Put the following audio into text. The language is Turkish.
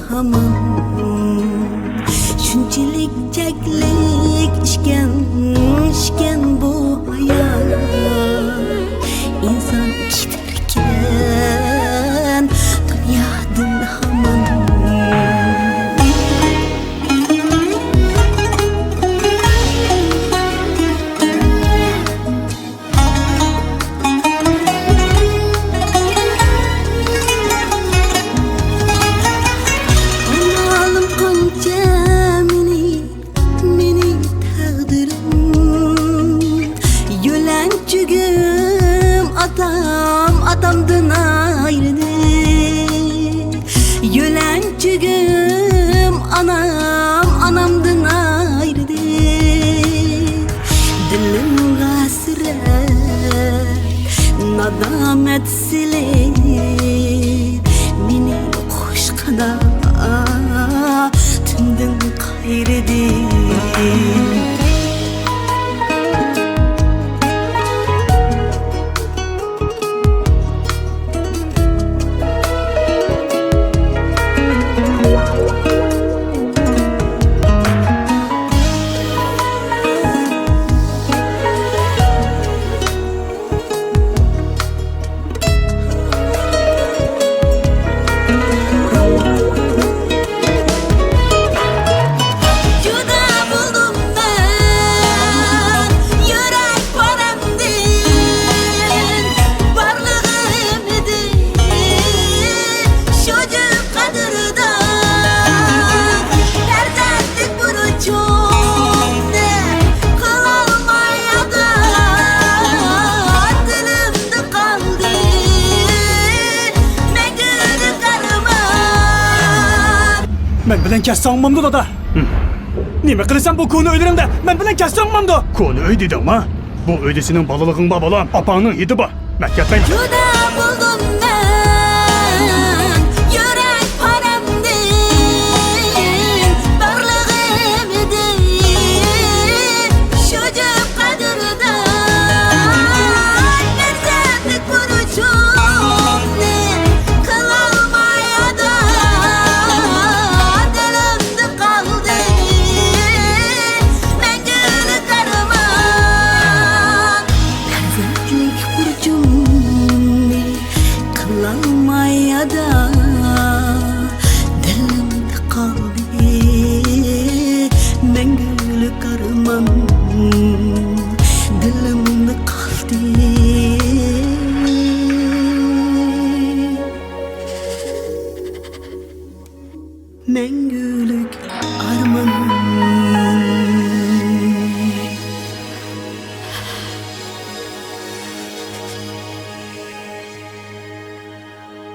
hamon shunchalik chaklik ishgan bu hayot inson ketarkan dunyodan hamon Atamdan ayrıldı Yölencigim anamdan ayrıldı Dilim hasret nadamet siler Meni koşkada tümden kayırdı Men bilen kesse olmamdı da. Nime kılırsam bu konu ölürüm de men bilen kesse olmamdı. Konu öy dedim ha. Bu öydesinin balılığın babalan apanın yedi ba. Ben ketmeyim. Juda buldum ben yürek paramdın varlığım idi çocuk kadırda Nerzedik bunu çok ne kılalmaya da dilimde kaldı mengülük arman Nerzedik burcum kılalmaya da dilimde kaldı mengülük arman dilimde kaldı mengülük arman